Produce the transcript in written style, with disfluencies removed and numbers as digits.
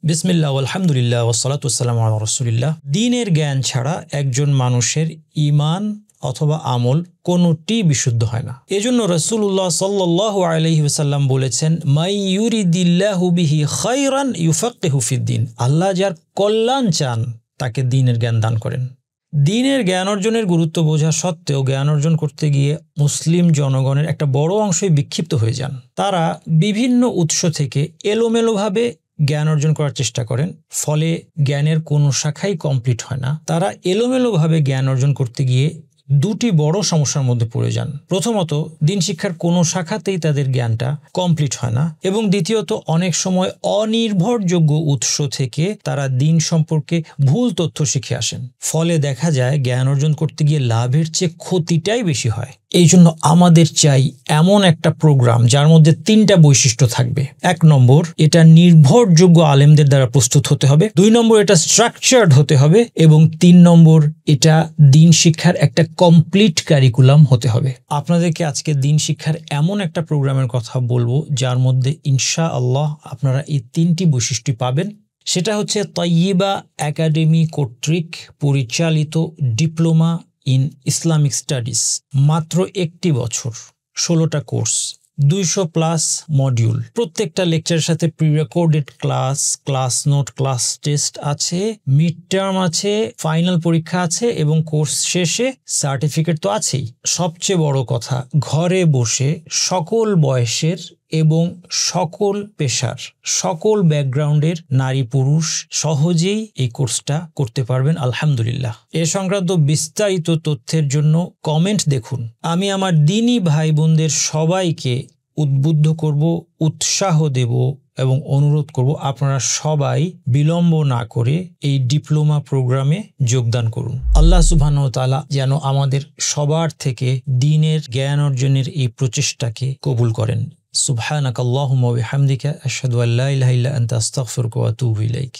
বিসমিল্লাহ আলহামদুলিল্লাহ ওয়াসসালাতু ওয়াসসালামু আলা রাসূলিল্লাহ। দ্বীনের জ্ঞান ছাড়া একজন মানুষের ঈমান অথবা আমল কোনোটি বিশুদ্ধ হয় না। এজন্য রাসূলুল্লাহ সাল্লাল্লাহু আলাইহি ওয়াসাল্লাম বলেছেন, মাই ইউরিদিল্লাহু বিহি খায়রান ইউফাক্কিহু ফিদ্দীন। আল্লাহ যার কল্যাণ চান তাকে দ্বীনের জ্ঞান দান করেন। দ্বীনের জ্ঞান অর্জনের গুরুত্ব বোঝা সত্ত্বেও জ্ঞান অর্জন করতে গিয়ে মুসলিম জনগণের একটা বড় অংশই বিক্ষিপ্ত হয়ে যান। তারা বিভিন্ন উৎস থেকে এলোমেলোভাবে জ্ঞান অর্জন করার চেষ্টা করেন, ফলে জ্ঞানের কোনো শাখাই কমপ্লিট হয় না। তারা এলোমেলোভাবে জ্ঞান অর্জন করতে গিয়ে দুটি বড় সমস্যার মধ্যে পড়ে যান। প্রথমত, দিন শিক্ষার কোনো শাখাতেই তাদের জ্ঞানটা কমপ্লিট হয় না, এবং দ্বিতীয়ত, অনেক সময় অনির্ভরযোগ্য উৎস থেকে তারা দিন সম্পর্কে ভুল তথ্য শিখে আসেন। ফলে দেখা যায় জ্ঞান অর্জন করতে গিয়ে লাভের চেয়ে ক্ষতিটাই বেশি হয়। এই জন্য আমাদের চাই এমন একটা প্রোগ্রাম যার মধ্যে তিনটা বৈশিষ্ট্য থাকবে। 1 নম্বর, এটা নির্ভরযোগ্য আলেমদের দ্বারা প্রস্তুত হতে হবে। 2 নম্বর, এটা স্ট্রাকচার্ড হতে হবে। এবং 3 নম্বর, এটা দিন শিক্ষার একটা কমপ্লিট কারিকুলাম হতে হবে। আপনাদেরকে আজকে দিন শিক্ষার এমন একটা প্রোগ্রামের কথা বলবো যার মধ্যে ইনশাআল্লাহ আপনারা এই 3টি বৈশিষ্ট্য পাবেন। সেটা হচ্ছে তাইয়্যিবা একাডেমি কর্তৃক পরিচালিত ডিপ্লোমা ইন ইসলামিক স্টাডিজ। মাত্র 1টি বছর, 16টা কোর্স, 200+ মডিউল। প্রত্যেকটা লেকচারের সাথে pre recorded class note, class test আছে, মিড টার্ম আছে, ফাইনাল পরীক্ষা আছে, এবং কোর্স শেষে সার্টিফিকেট তো আছেই। সবচেয়ে বড় কথা, ঘরে বসে সকল বয়সের এবং সকল পেশার, সকল ব্যাকগ্রাউন্ডের নারী পুরুষ সহজেই এই কোর্সটা করতে পারবেন আলহামদুলিল্লাহ। এ সংক্রান্ত বিস্তারিত তথ্যের জন্য কমেন্ট দেখুন। আমি আমার দ্বীনী ভাই বোনদের সবাইকে উদ্বুদ্ধ করব, উৎসাহ দেব এবং অনুরোধ করব আপনারা সবাই বিলম্ব না করে এই ডিপ্লোমা প্রোগ্রামে যোগদান করুন। আল্লাহ সুবহানাহু ওয়া তাআলা যেন আমাদের সবার থেকে দ্বীনের জ্ঞান অর্জনের এই প্রচেষ্টাকে কবুল করেন। সুবহানাকাল্লাহুম্মা ওয়া বিহামদিকা আশহাদু আল্লা ইলাহা ইল্লা আনতা আস্তাগফিরুকা ওয়া আতুবু ইলাইক।